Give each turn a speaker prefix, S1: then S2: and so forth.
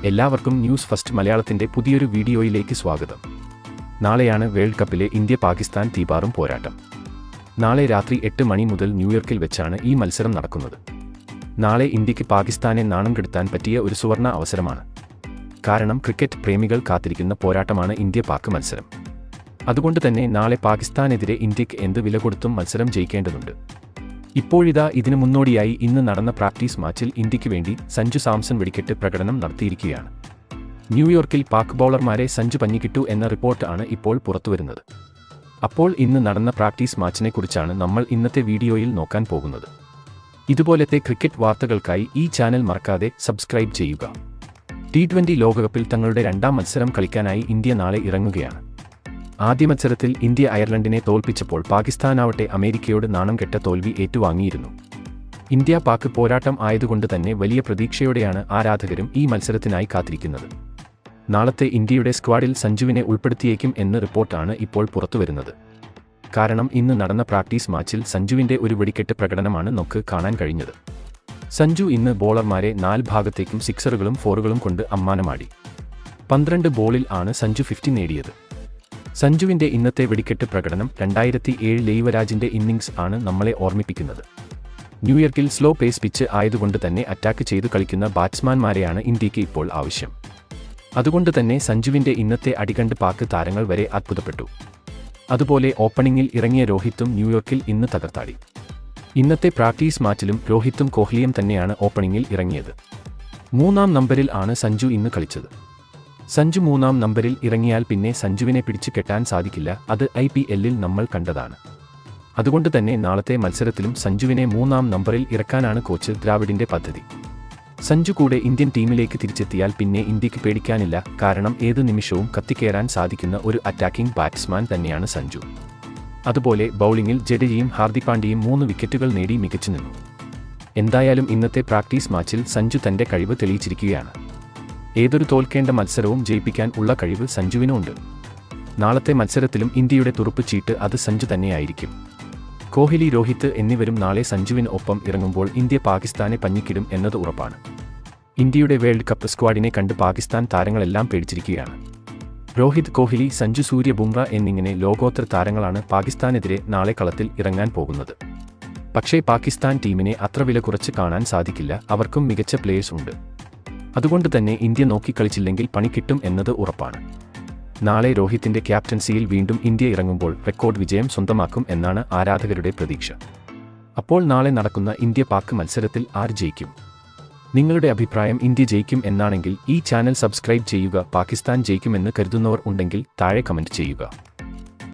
S1: എല്ലാവർക്കും news first മലയാളത്തിന്റെ പുതിയൊരു വീഡിയോയിലേക്ക് സ്വാഗതം. നാളെയാണ് വേൾഡ് കപ്പിലെ ഇന്ത്യ-പാകിസ്ഥാൻ തീപാറും പോരാട്ടം. നാളെ രാത്രി 8 മണി മുതൽ ന്യൂയോർക്കിൽ വെച്ചാണ് ഈ മത്സരം നടക്കുന്നത്. നാളെ ഇന്ത്യക്ക് പാകിസ്ഥാനെ നാണം കെടുത്താൻ പറ്റിയ ഒരു സുവർണ അവസരമാണ്. കാരണം ക്രിക്കറ്റ് പ്രേമികൾ കാത്തിരിക്കുന്ന പോരാട്ടമാണ് ഇന്ത്യ-പാക് മത്സരം. അതുകൊണ്ട് തന്നെ നാളെ പാകിസ്ഥാനെതിരെ ഇന്ത്യക്ക് എന്ത് വില കൊടുത്തും മത്സരം ജയിക്കേണ്ടതുണ്ട്. ഇപ്പോഴിതാ ഇതിനു മുന്നോടിയായി ഇന്ന് നടന്ന പ്രാക്ടീസ് മാച്ചിൽ ഇന്ത്യക്ക് വേണ്ടി സഞ്ജു സാംസൺ വെടിക്കെട്ട് പ്രകടനം നടത്തിയിരിക്കുകയാണ്. ന്യൂയോർക്കിൽ പാക് ബൗളർമാരെ സഞ്ജു പഞ്ഞിക്കിട്ടു എന്ന റിപ്പോർട്ട് ആണ് ഇപ്പോൾ പുറത്തുവരുന്നത്. അപ്പോൾ ഇന്ന് നടന്ന പ്രാക്ടീസ് മാച്ചിനെക്കുറിച്ചാണ് നമ്മൾ ഇന്നത്തെ വീഡിയോയിൽ നോക്കാൻ പോകുന്നത്. ഇതുപോലത്തെ ക്രിക്കറ്റ് വാർത്തകൾക്കായി ഈ ചാനൽ മറക്കാതെ സബ്സ്ക്രൈബ് ചെയ്യുക. T20 ലോകകപ്പിൽ തങ്ങളുടെ രണ്ടാം മത്സരം കളിക്കാനായി ഇന്ത്യ നാളെ ഇറങ്ങുകയാണ്. ആദ്യ മത്സരത്തിൽ ഇന്ത്യ അയർലൻഡിനെ തോൽപ്പിച്ചപ്പോൾ പാകിസ്ഥാനാവട്ടെ അമേരിക്കയോട് നാണം കെട്ട തോൽവി ഏറ്റുവാങ്ങിയിരുന്നു. ഇന്ത്യ-പാക് പോരാട്ടം ആയതുകൊണ്ട് തന്നെ വലിയ പ്രതീക്ഷയോടെയാണ് ആരാധകരും ഈ മത്സരത്തിനായി കാത്തിരിക്കുന്നത്. നാളത്തെ ഇന്ത്യയുടെ സ്ക്വാഡിൽ സഞ്ജുവിനെ ഉൾപ്പെടുത്തിയേക്കും എന്ന റിപ്പോർട്ടാണ് ഇപ്പോൾ പുറത്തുവരുന്നത്. കാരണം ഇന്ന് നടന്ന പ്രാക്ടീസ് മാച്ചിൽ സഞ്ജുവിന്റെ ഒരു വെടിക്കെട്ട് പ്രകടനമാണ് നമുക്ക് കാണാൻ കഴിഞ്ഞത്. സഞ്ജു ഇന്ന് ബോളർമാരെ 4 ഭാഗത്തേക്കും സിക്സറുകളും ഫോറുകളും കൊണ്ട് അമ്മാനമാടി. 12 ബോളിൽ ആണ് സഞ്ജു 50 നേടിയത്. സഞ്ജുവിന്റെ ഇന്നത്തെ വെടിക്കെട്ട് പ്രകടനം 2007 യുവരാജിന്റെ ഇന്നിംഗ്സ് ആണ് നമ്മളെ ഓർമ്മിപ്പിക്കുന്നത്. ന്യൂയോർക്കിൽ സ്ലോ പേസ് പിച്ച് ആയതുകൊണ്ട് തന്നെ അറ്റാക്ക് ചെയ്തു കളിക്കുന്ന ബാറ്റ്സ്മാൻമാരെയാണ് ഇന്ത്യക്ക് ഇപ്പോൾ ആവശ്യം. അതുകൊണ്ട് തന്നെ സഞ്ജുവിന്റെ ഇന്നത്തെ അടികണ്ട് പാക് താരങ്ങൾ വരെ അത്ഭുതപ്പെട്ടു. അതുപോലെ ഓപ്പണിംഗിൽ ഇറങ്ങിയ രോഹിത്തും ന്യൂയോർക്കിൽ ഇന്ന് തകർത്താടി. ഇന്നത്തെ പ്രാക്ടീസ് മാച്ചിലും രോഹിത്തും കോഹ്ലിയും തന്നെയാണ് ഓപ്പണിംഗിൽ ഇറങ്ങിയത്. 3-ാം നമ്പരിൽ ആണ് സഞ്ജു ഇന്ന് കളിച്ചത്. സഞ്ജു 3-ാം നമ്പരിൽ ഇറങ്ങിയാൽ പിന്നെ സഞ്ജുവിനെ പിടിച്ചു കെട്ടാൻ സാധിക്കില്ല. അത് IPL-ൽ നമ്മൾ കണ്ടതാണ്. അതുകൊണ്ട് തന്നെ നാളത്തെ മത്സരത്തിലും സഞ്ജുവിനെ 3-ാം നമ്പറിൽ ഇറക്കാനാണ് കോച്ച് ദ്രാവിഡിന്റെ പദ്ധതി. സഞ്ജു കൂടെ ഇന്ത്യൻ ടീമിലേക്ക് തിരിച്ചെത്തിയാൽ പിന്നെ ഇന്ത്യക്ക് പേടിക്കാനില്ല. കാരണം ഏതു നിമിഷവും കത്തിക്കേറാൻ സാധിക്കുന്ന ഒരു അറ്റാക്കിംഗ് ബാറ്റ്സ്മാൻ തന്നെയാണ് സഞ്ജു. അതുപോലെ ബൗളിംഗിൽ ജഡേജയും ഹാർദിക് പാണ്ഡ്യയും 3 വിക്കറ്റുകൾ നേടി മികച്ചു നിന്നു. എന്തായാലും ഇന്നത്തെ പ്രാക്ടീസ് മാച്ചിൽ സഞ്ജു തന്റെ കഴിവ് തെളിയിച്ചിരിക്കുകയാണ്. ഏതൊരു തോൽക്കേണ്ട മത്സരവും ജയിപ്പിക്കാൻ ഉള്ള കഴിവ് സഞ്ജുവിനുണ്ട്. നാളത്തെ മത്സരത്തിലും ഇന്ത്യയുടെ തുറുപ്പ് ചീട്ട് അത് സഞ്ജു തന്നെയായിരിക്കും. കോഹ്ലി, രോഹിത് എന്നിവരും നാളെ സഞ്ജുവിന് ഒപ്പം ഇറങ്ങുമ്പോൾ ഇന്ത്യ പാകിസ്ഥാനെ പഞ്ഞിക്കിടും എന്നത് ഉറപ്പാണ്. ഇന്ത്യയുടെ വേൾഡ് കപ്പ് സ്ക്വാഡിനെ കണ്ട് പാകിസ്ഥാൻ താരങ്ങളെല്ലാം പേടിച്ചിരിക്കുകയാണ്. രോഹിത്, കോഹ്ലി, സഞ്ജു, സൂര്യ, ബുംറ എന്നിങ്ങനെ ലോകോത്തര താരങ്ങളാണ് പാകിസ്ഥാനെതിരെ നാളെ കളത്തിൽ ഇറങ്ങാൻ പോകുന്നത്. പക്ഷേ പാകിസ്ഥാൻ ടീമിനെ അത്ര വില കുറച്ച് കാണാൻ സാധിക്കില്ല. അവർക്കും മികച്ച പ്ലേയേഴ്സ് ഉണ്ട്. അതുകൊണ്ട് തന്നെ ഇന്ത്യ നോക്കിക്കളിച്ചില്ലെങ്കിൽ പണി കിട്ടും എന്നത് ഉറപ്പാണ്. നാളെ രോഹിത്തിന്റെ ക്യാപ്റ്റൻസിയിൽ വീണ്ടും ഇന്ത്യ ഇറങ്ങുമ്പോൾ റെക്കോർഡ് വിജയം സ്വന്തമാക്കും എന്നാണ് ആരാധകരുടെ പ്രതീക്ഷ. അപ്പോൾ നാളെ നടക്കുന്ന ഇന്ത്യ-പാക് മത്സരത്തിൽ ആര് ജയിക്കും? നിങ്ങളുടെ അഭിപ്രായം ഇന്ത്യ ജയിക്കും എന്നാണെങ്കിൽ ഈ ചാനൽ സബ്സ്ക്രൈബ് ചെയ്യുക. പാകിസ്ഥാൻ ജയിക്കുമെന്ന് കരുതുന്നവർ ഉണ്ടെങ്കിൽ താഴെ കമന്റ് ചെയ്യുക.